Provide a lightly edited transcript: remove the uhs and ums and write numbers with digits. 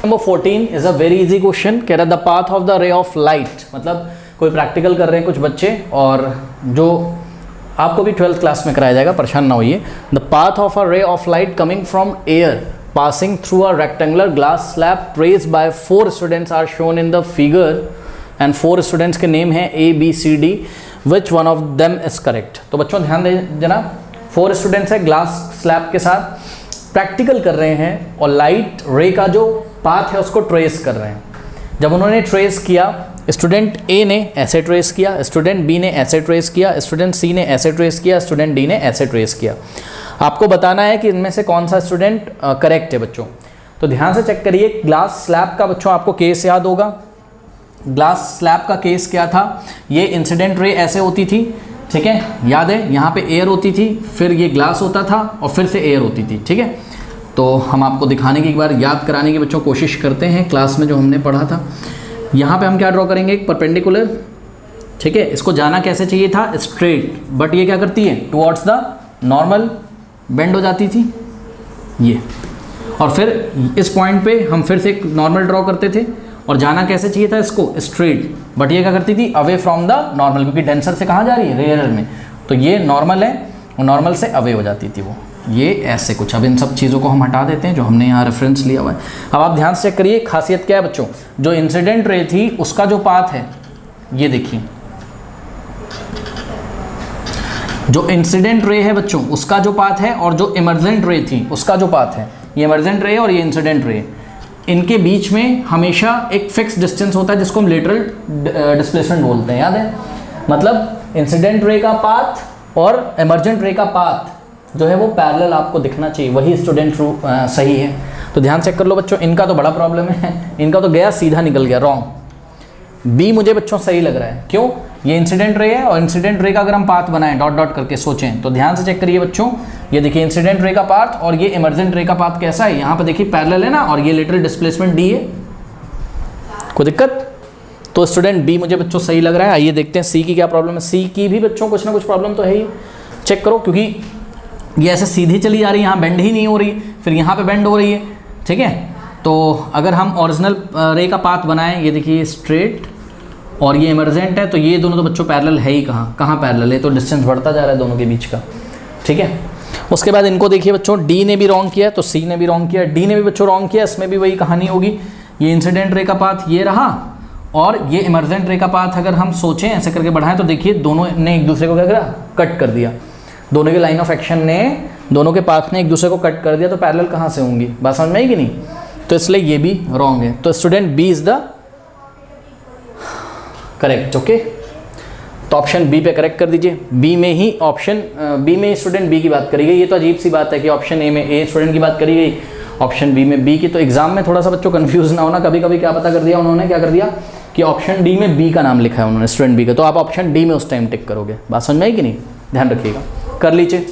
Number 14 is a very easy question. कह रहा the path of the ray of light, मतलब कोई practical कर रहे हैं कुछ बच्चे, और जो आपको भी 12th क्लास में कराया जाएगा, परेशान ना होइए। The path of a ray of light coming from air passing through a rectangular glass slab traced by 4 students are shown in the figure and 4 students के नेम हैं A B C D, which one of them is correct। तो बच्चों ध्यान दें जना, 4 students है glass slab के साथ प्रैक्टिकल कर रहे हैं और लाइट रे का जो पाथ है उसको ट्रेस कर रहे हैं। जब उन्होंने ट्रेस किया, स्टूडेंट ए ने ऐसे ट्रेस किया, स्टूडेंट बी ने ऐसे ट्रेस किया, स्टूडेंट सी ने ऐसे ट्रेस किया, स्टूडेंट डी ने ऐसे ट्रेस किया। आपको बताना है कि इनमें से कौन सा स्टूडेंट करेक्ट है बच्चों। तो ध्यान से चेक करिए, ग्लास स्लैब का बच्चों आपको केस याद होगा। ग्लास स्लैब का केस क्या था, ये इंसिडेंट रे ऐसे होती थी, ठीक है, याद है, यहाँ पे एयर होती थी, फिर ये ग्लास होता था और फिर से एयर होती थी, ठीक है। तो हम आपको दिखाने की एक बार याद कराने की बच्चों कोशिश करते हैं क्लास में जो हमने पढ़ा था। यहाँ पे हम क्या ड्रॉ करेंगे, एक परपेंडिकुलर, ठीक है। इसको जाना कैसे चाहिए था, स्ट्रेट, बट ये क्या करती है, टुवर्ड्स द नॉर्मल बेंड हो जाती थी ये, और फिर इस पॉइंट पे हम फिर से एक नॉर्मल ड्रॉ करते थे और जाना कैसे चाहिए था इसको, स्ट्रेट, बट ये क्या करती थी, अवे फ्रॉम द नॉर्मल, क्योंकि डेंसर से कहाँ जा रही है, रेयर में, तो ये नॉर्मल है और नॉर्मल से अवे हो जाती थी वो, ये ऐसे कुछ। अब इन सब चीज़ों को हम हटा देते हैं जो हमने यहाँ रेफरेंस लिया हुआ है। अब आप ध्यान से चेक करिए, खासियत क्या है बच्चों, जो इंसिडेंट रे थी उसका जो पाथ है, ये देखिए, जो इंसिडेंट रे है बच्चों उसका जो पाथ है और जो इमर्जेंट रे थी उसका जो पाथ है, ये इमर्जेंट रे और ये इंसिडेंट रे, इनके बीच में हमेशा एक फिक्स डिस्टेंस होता है जिसको हम लेटरल डिस्प्लेसमेंट बोलते हैं, याद है। मतलब इंसिडेंट रे का पाथ और इमर्जेंट रे का पाथ जो है वो पैरेलल आपको दिखना चाहिए, वही स्टूडेंट सही है। तो ध्यान चेक कर लो बच्चों, इनका तो बड़ा प्रॉब्लम है, इनका तो गया सीधा निकल गया, रॉन्ग। बी मुझे बच्चों सही लग रहा है, क्यों, ये इंसिडेंट रे है और इंसिडेंट रे का अगर हम पाथ बनाएं डॉट डॉट करके सोचें, तो ध्यान से चेक करिए बच्चों, ये देखिए इंसिडेंट रे का पाथ और ये इमर्जेंट रे का पाथ कैसा है, यहाँ पे देखिए पैरेलल है ना, और ये लेटरल डिस्प्लेसमेंट डी है, कोई दिक्कत। तो स्टूडेंट बी मुझे बच्चों सही लग रहा है। आइए देखते हैं सी की क्या प्रॉब्लम है। सी की भी बच्चों कुछ ना कुछ प्रॉब्लम तो है ही, चेक करो, क्योंकि ये ऐसे सीधी चली जा रही है, यहाँ बेंड ही नहीं हो रही, फिर यहाँ पे बेंड हो रही है, ठीक है। तो अगर हम ओरिजिनल रे का पाथ बनाएं, ये देखिए स्ट्रेट और ये इमर्जेंट है, तो ये दोनों तो बच्चों पैरेलल है ही, कहाँ पैरेलल है, तो डिस्टेंस बढ़ता जा रहा है दोनों के बीच का, ठीक है। उसके बाद इनको देखिए बच्चों, डी ने भी रॉन्ग किया तो सी ने भी रॉन्ग किया, डी ने भी बच्चों रॉन्ग किया, इसमें भी वही कहानी होगी। ये इंसिडेंट रे का पाथ ये रहा और ये इमर्जेंट रे का पाथ अगर हम सोचें ऐसे करके बढ़ाएं, तो देखिए दोनों ने एक दूसरे को क्या करा, कट कर दिया, दोनों के लाइन ऑफ एक्शन ने, दोनों के पाथ ने एक दूसरे को कट कर दिया, तो पैरेलल कहाँ से होंगी, बात समझ में आई कि नहीं। तो इसलिए ये भी रॉन्ग है, तो student B is the correct, okay. तो ऑप्शन बी पे करेक्ट कर दीजिए। बी में ही ऑप्शन बी में स्टूडेंट बी की बात करी गई, ये तो अजीब सी बात है कि ऑप्शन ए में ए स्टूडेंट की बात करी गई, ऑप्शन बी में बी की। तो एग्जाम में थोड़ा सा बच्चों कंफ्यूज ना होना, कभी कभी क्या पता कर दिया उन्होंने, क्या कर दिया कि ऑप्शन डी में बी का नाम लिखा है उन्होंने, स्टूडेंट बी का, तो आप ऑप्शन डी में उस टाइम टिक करोगे। बात समझ में आई कि नहीं, ध्यान रखिएगा, कर लीजिए।